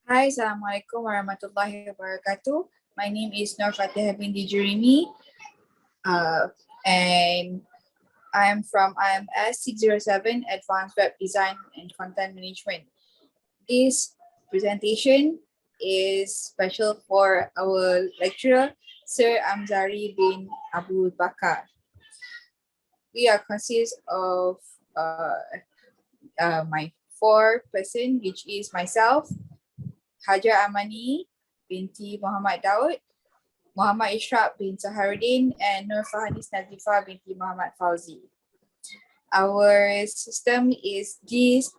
Hi, Assalamualaikum warahmatullahi wabarakatuh. My name is Fatihah Binti Jurimi, and I am from IMS607 Advanced Web Design and Content Management. This presentation is special for our lecturer, Sir Amzari bin Abu Bakar. We are consist of my four person, which is myself, Hajar Amani, Binti Mohamad Daud, Muhammad Isyraq bin Saharudin, and Farhanies Nazyffa binti Muhammad Fauzy. Our system is this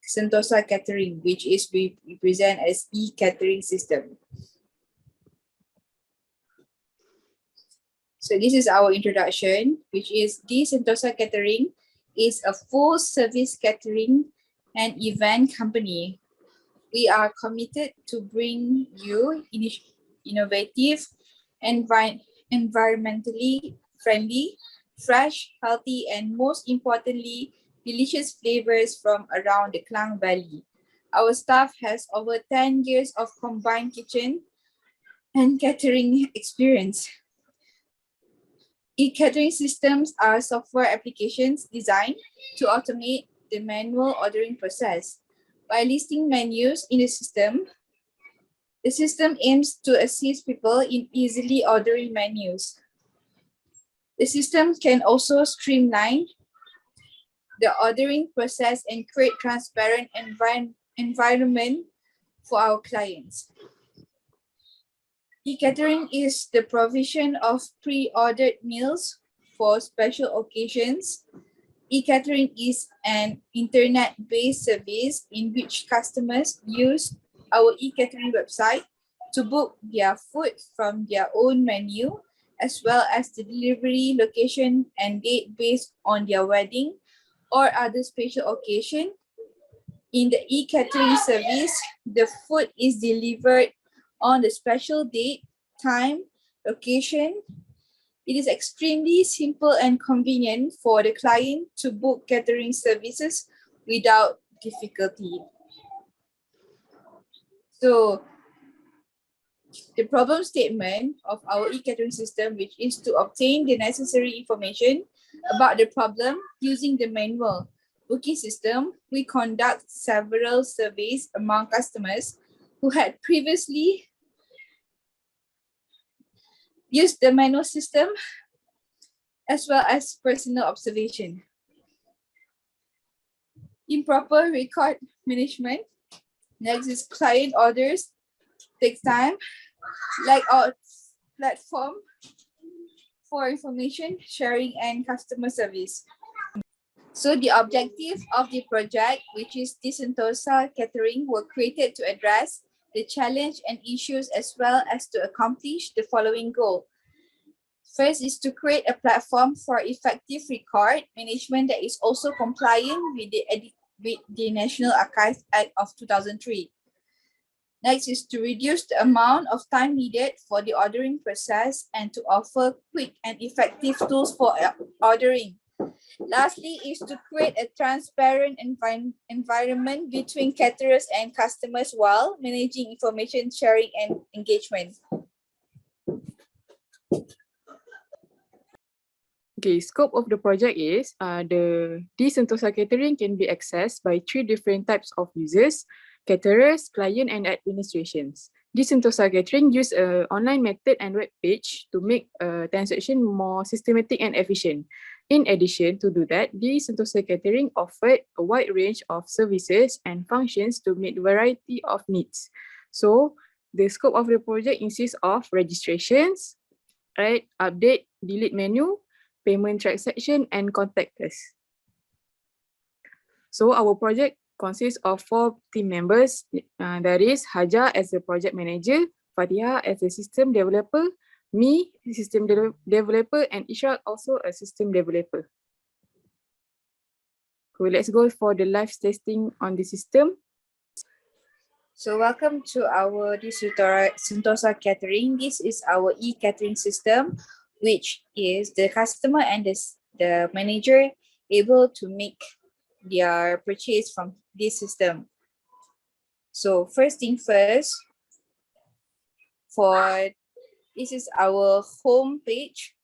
Sentosa Catering, which is we present as e-Catering system. So this is our introduction, which is the Sentosa Catering is a full service catering and event company. We are committed to bring you innovative, environmentally friendly, fresh, healthy, and most importantly, delicious flavors from around the Klang Valley. Our staff has over 10 years of combined kitchen and catering experience. E-Catering systems are software applications designed to automate the manual ordering process. By listing menus in the system aims to assist people in easily ordering menus. The system can also streamline the ordering process and create transparent environment for our clients. E-Catering is the provision of pre-ordered meals for special occasions. E-Catering is an internet-based service in which customers use our e-Catering website to book their food from their own menu, as well as the delivery location and date based on their wedding or other special occasion. In the e-Catering service, the food is delivered on the special date, time, location. It is extremely simple and convenient for the client to book catering services without difficulty. So, the problem statement of our e-catering system, which is to obtain the necessary information about the problem using the manual booking system, we conduct several surveys among customers who had previously used the manual system, as well as personal observation. Improper record management. Next is client orders, takes time, lack of platform for information sharing and customer service. So the objective of the project, which is the Sentosa Catering, were created to address the challenge and issues as well as to accomplish the following goal. First is to create a platform for effective record management that is also compliant with the National Archives Act of 2003. Next is to reduce the amount of time needed for the ordering process and to offer quick and effective tools for ordering. Lastly is to create a transparent environment between caterers and customers while managing information sharing and engagement. Okay, scope of the project is the Sentosa Catering can be accessed by 3 different types of users: caterers, client, and administrations. Sentosa Catering use an online method and web page to make transaction more systematic and efficient. In addition to do that, Sentosa Catering offered a wide range of services and functions to meet variety of needs. So the scope of the project consists of registrations, right, update, delete menu, payment transaction, and contact us. So our project consists of 4 team members. That is Hajar as the project manager, Fatihah as the system developer, me, system developer, and Isyraq also a system developer. So let's go for the live testing on the system. So welcome to our Sentosa Catering. This is our e-catering system, which is the customer and the manager able to make their purchase from this system. So first thing first, this is our home page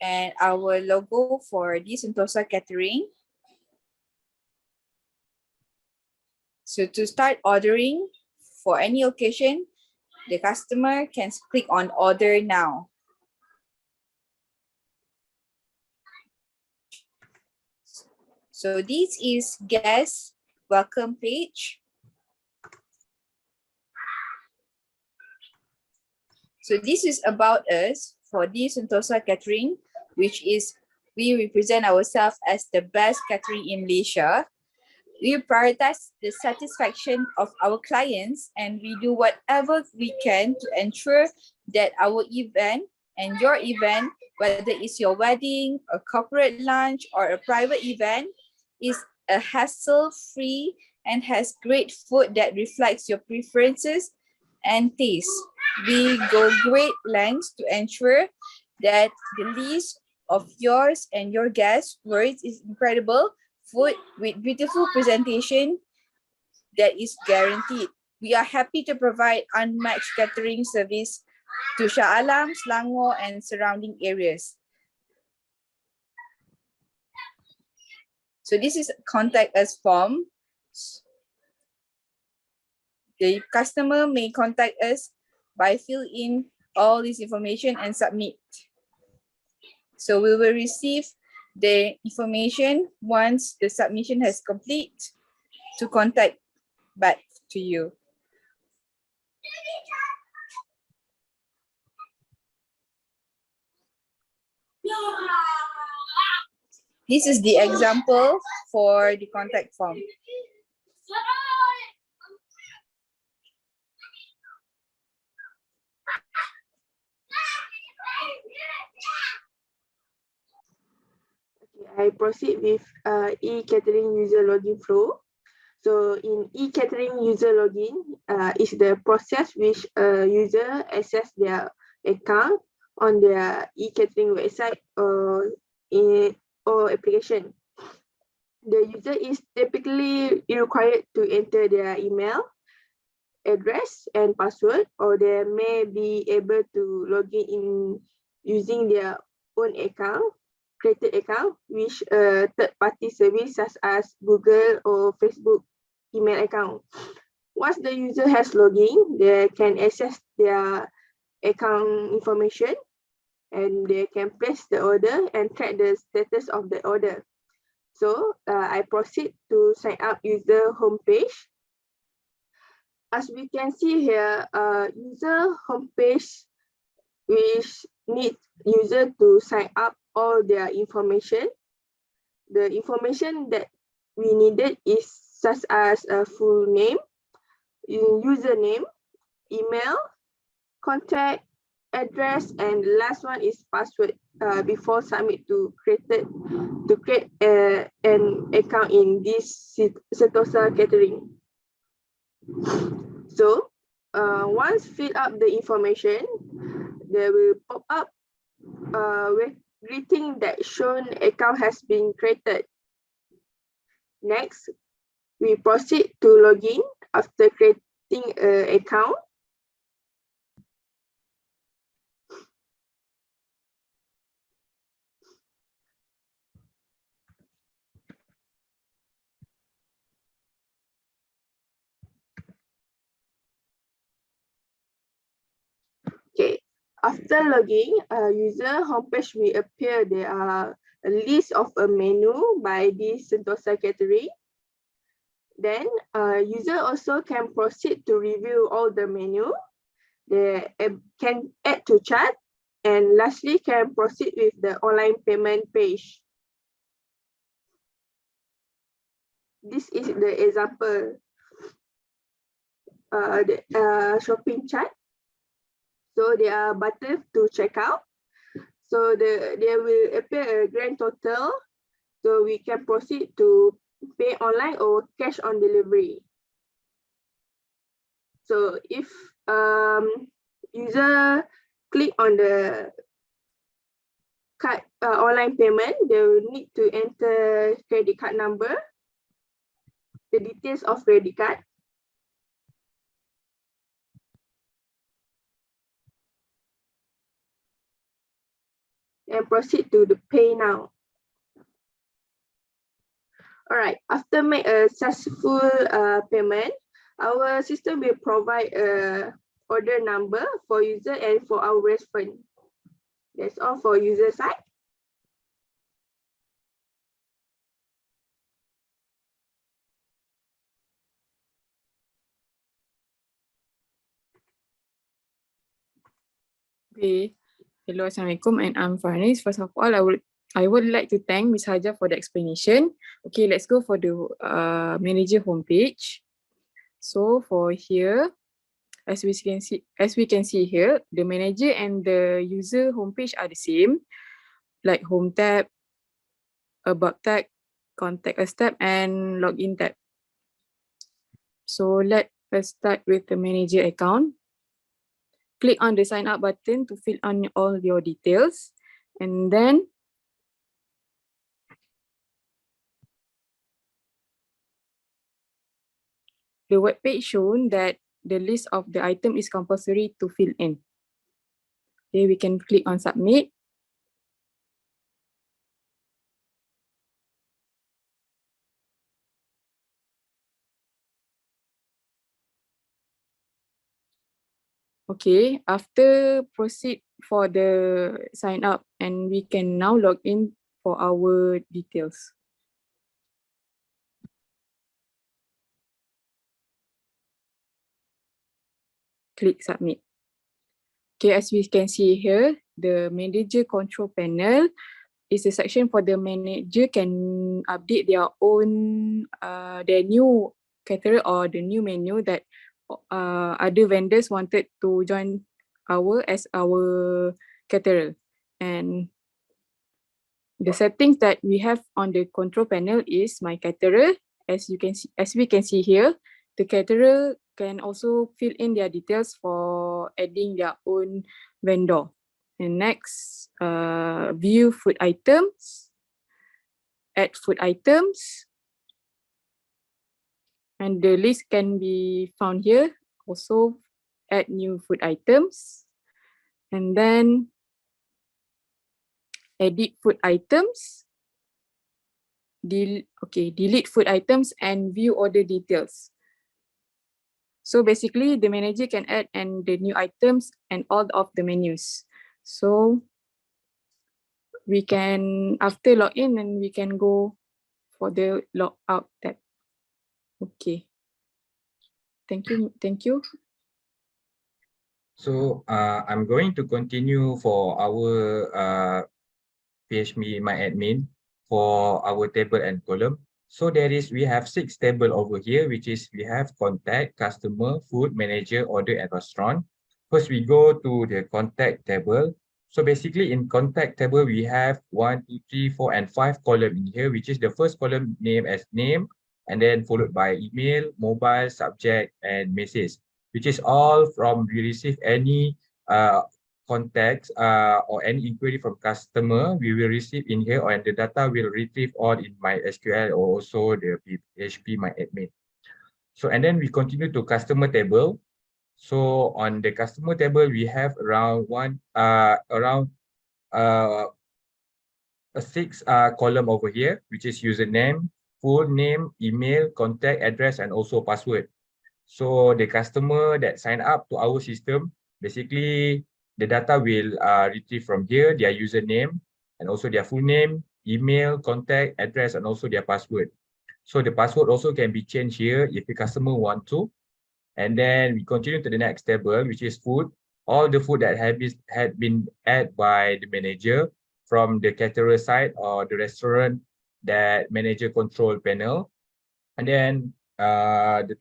and our logo for the Sentosa Catering. So to start ordering for any occasion, the customer can click on order now. So this is guest welcome page. So this is about us for the Sentosa Catering, which is we represent ourselves as the best catering in Malaysia. We prioritize the satisfaction of our clients and we do whatever we can to ensure that our event and your event, whether it's your wedding, a corporate lunch, or a private event, is a hassle-free and has great food that reflects your preferences and taste. We go great lengths to ensure that the list of yours and your guests' words is incredible food with beautiful presentation that is guaranteed. We are happy to provide unmatched catering service to Shah Alam, Selangor, and surrounding areas. So this is contact us form. The customer may contact us by fill in all this information and submit. So we will receive the information once the submission has complete to contact back to you. This is the example for the contact form. I proceed with e-Catering user login flow. So in e-Catering user login is the process which a user access their account on their e-Catering website or application. The user is typically required to enter their email, address, and password, or they may be able to log in using their own account, created account, which third-party service such as Google or Facebook email account. Once the user has logged in, they can access their account information and they can place the order and track the status of the order. So I proceed to sign up user homepage. As we can see here, user homepage which need user to sign up all their information. The information that we needed is such as a full name, username, email, contact, address, and the last one is password before submit to create an account in this Sentosa Catering. So once fill up the information, there will pop up with greeting that shown account has been created. Next, we proceed to login after creating an account. Okay, after logging, user homepage will appear. There are a list of a menu by this Sentosa Catering. Then user also can proceed to review all the menu. They can add to chat and lastly can proceed with the online payment page. This is the example, the shopping chat. So there are buttons to check out. So there will appear a grand total. So we can proceed to pay online or cash on delivery. So if user click on the card online payment, they will need to enter credit card number, the details of credit card, and proceed to the pay now. All right, after make a successful payment, our system will provide a order number for user and for our restaurant. That's all for user side. Okay. Hello, Assalamualaikum, and I'm Farhanies. First of all, I would like to thank Ms. Hajar for the explanation. Okay, let's go for the manager homepage. So for here, as we can see here, the manager and the user homepage are the same, like home tab, about tab, contact us tab, and login tab. So let us start with the manager account. Click on the sign up button to fill in all your details, and then the web page shown that the list of the item is compulsory to fill in. Okay, we can click on submit. Okay, after proceed for the sign up, and we can now log in for our details. Click submit. Okay, as we can see here, the manager control panel is a section for the manager can update their own, their new caterer or the new menu that other vendors wanted to join as our caterer. And the settings that we have on the control panel is my caterer. As we can see here, the caterer can also fill in their details for adding their own vendor. And next, view food items, add food items, and the list can be found here. Also, add new food items, and then edit food items, delete food items, and view order details. So basically, the manager can add and the new items and all of the menus. So we can, after login, and we can go for the log out tab. Okay. Thank you. So I'm going to continue for our PHP My Admin for our table and column. So we have 6 tables over here, which is we have contact, customer, food, manager, order, and restaurant. First, we go to the contact table. So basically in contact table, we have 1, 2, 3, 4, and 5 column in here, which is the first column name as name, and then followed by email, mobile, subject, and message, which is all from we receive any contacts or any inquiry from customer, we will receive in here, and the data will retrieve all in MySQL or also the PHP My Admin. So and then we continue to customer table. So on the customer table, we have around a 6 column over here, which is username, full name, email, contact address, and also password. So the customer that sign up to our system, basically the data will retrieve from here, their username, and also their full name, email, contact, address, and also their password. So the password also can be changed here if the customer want to. And then we continue to the next table, which is food. All the food that had been added by the manager from the caterer side or the restaurant that manager control panel. And then the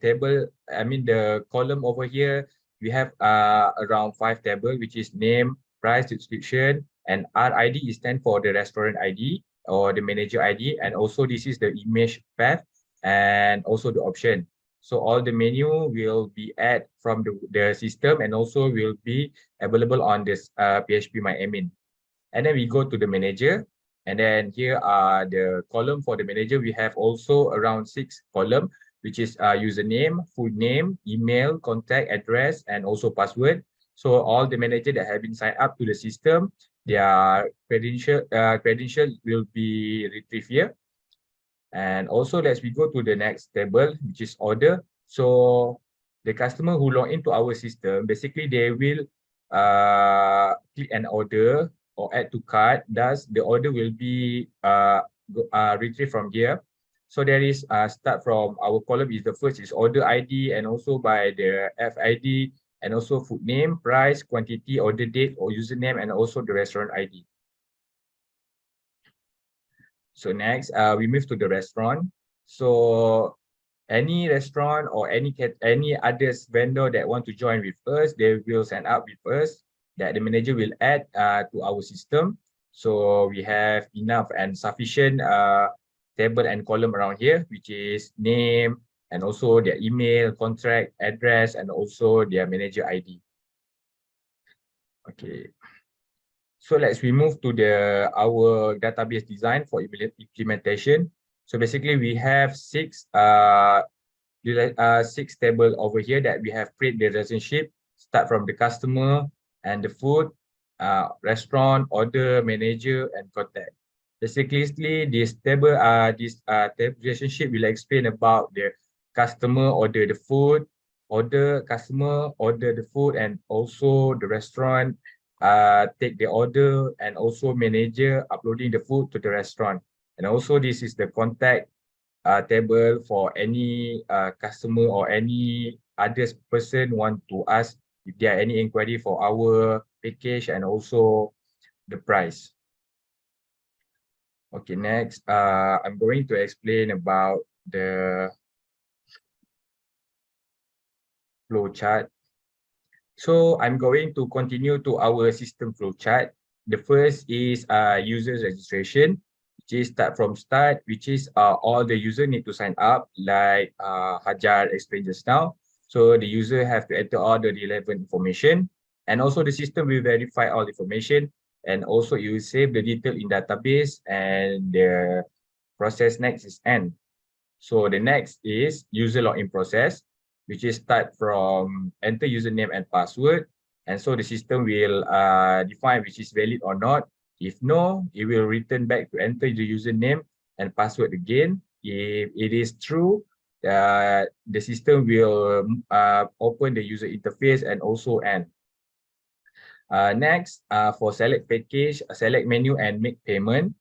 column over here, we have around 5 tables, which is name, price, description, and RID is stand for the restaurant ID or the manager ID, and also this is the image path and also the option. So all the menu will be added from the system and also will be available on this PHP My Admin. And then we go to the manager, and then here are the column for the manager. We have also around 6 column, which is username, full name, email, contact address, and also password. So all the manager that have been signed up to the system, their credential will be retrieved here. And also we go to the next table, which is order. So the customer who log into our system, basically they will click an order or add to cart. Thus, the order will be retrieved from here. So there is start from our column is the first is order ID and also by the FID and also food name, price, quantity, order date or username and also the restaurant ID. So next, we move to the restaurant. So any restaurant or any others vendor that want to join with us, they will sign up with us that the manager will add to our system. So we have enough and sufficient table and column around here, which is name and also their email, contract, address, and also their manager ID. Okay. So we move to our database design for implementation. So basically we have six table over here that we have create the relationship, start from the customer and the food, restaurant, order, manager, and contact. Basically, this table relationship will explain about the customer order the food, customer order the food, and also the restaurant take the order, and also manager uploading the food to the restaurant. And also this is the contact table for any customer or any other person want to ask if there are any inquiry for our package and also the price. Okay, next, I'm going to explain about the flow chart. So I'm going to continue to our system flow chart. The first is user registration, which is start, which is all the user need to sign up, like Hajar explained just now. So the user have to enter all the relevant information, and also the system will verify all information, and also it will save the detail in database, and the process next is end. So the next is user login process, which is start from enter username and password. And so the system will define which is valid or not. If no, it will return back to enter the username and password again. If it is true, the system will open the user interface and also end. Next, for select package, select menu and make payment.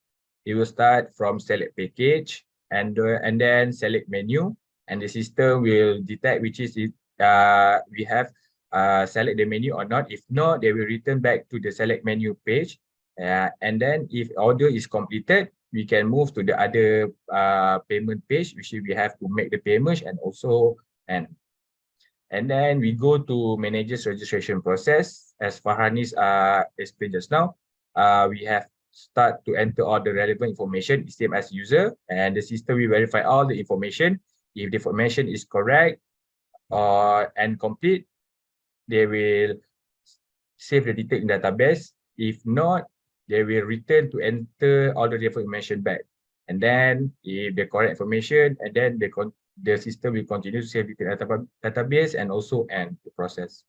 It will start from select package and then select menu, and the system will detect which is we have select the menu or not. If not, they will return back to the select menu page. And then if order is completed, we can move to the other payment page, which we have to make the payment and also end. And then we go to manager's registration process. As Farhanies explained just now, we have start to enter all the relevant information, same as user, and the system will verify all the information. If the information is correct and complete, they will save the detail in database. If not, they will return to enter all the information back. And then if the correct information, and then the system will continue to save detail database and also end the process.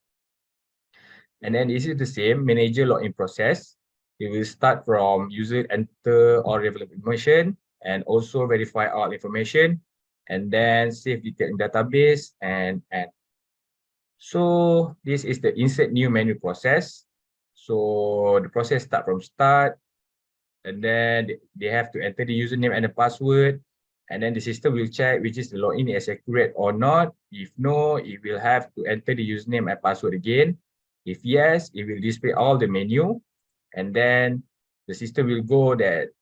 And then this is the same manager login process. It will start from user enter all relevant information and also verify all information, and then save detail in database and end. So this is the insert new menu process. So the process start from start, and then they have to enter the username and the password, and then the system will check which is the login is accurate or not. If no, it will have to enter the username and password again. If yes, it will display all the menu, and then the system will go that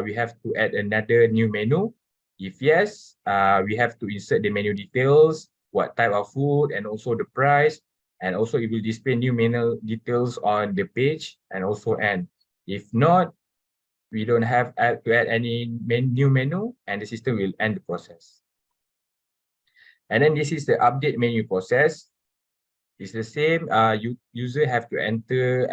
we have to add another new menu. If yes, we have to insert the menu details, what type of food, and also the price, and also it will display new menu details on the page and also end. If not, we don't have to add any new menu, and the system will end the process. And then this is the update menu process. It's the same. User have to enter,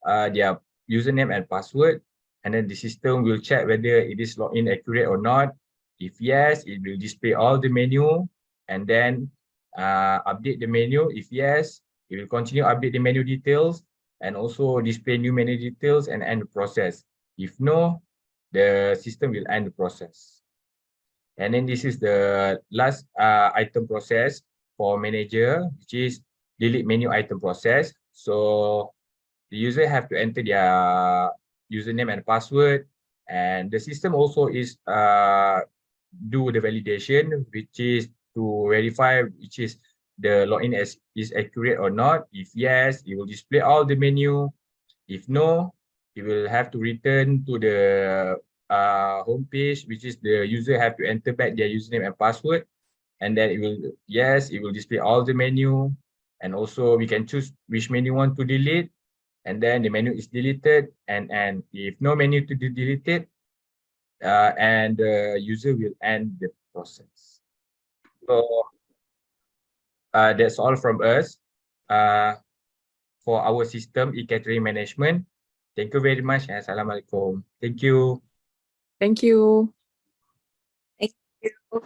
their username and password, and then the system will check whether it is login accurate or not. If yes, it will display all the menu, and then update the menu. If yes, it will continue update the menu details, and also display new menu details and end the process. If no, the system will end the process. And then this is the last item process for manager, which is delete menu item process. So the user have to enter their username and password, and the system also is do the validation, which is to verify which is the login is accurate or not. If yes, it will display all the menu. If no, it will have to return to the home page, which is the user have to enter back their username and password, and then it will display all the menu, and also we can choose which menu want to delete, and then the menu is deleted, and if no menu to be deleted, and the user will end the process. So that's all from us for our system e-catering management. Thank you very much, and Assalamualaikum. Thank you. Thank you. Thank you.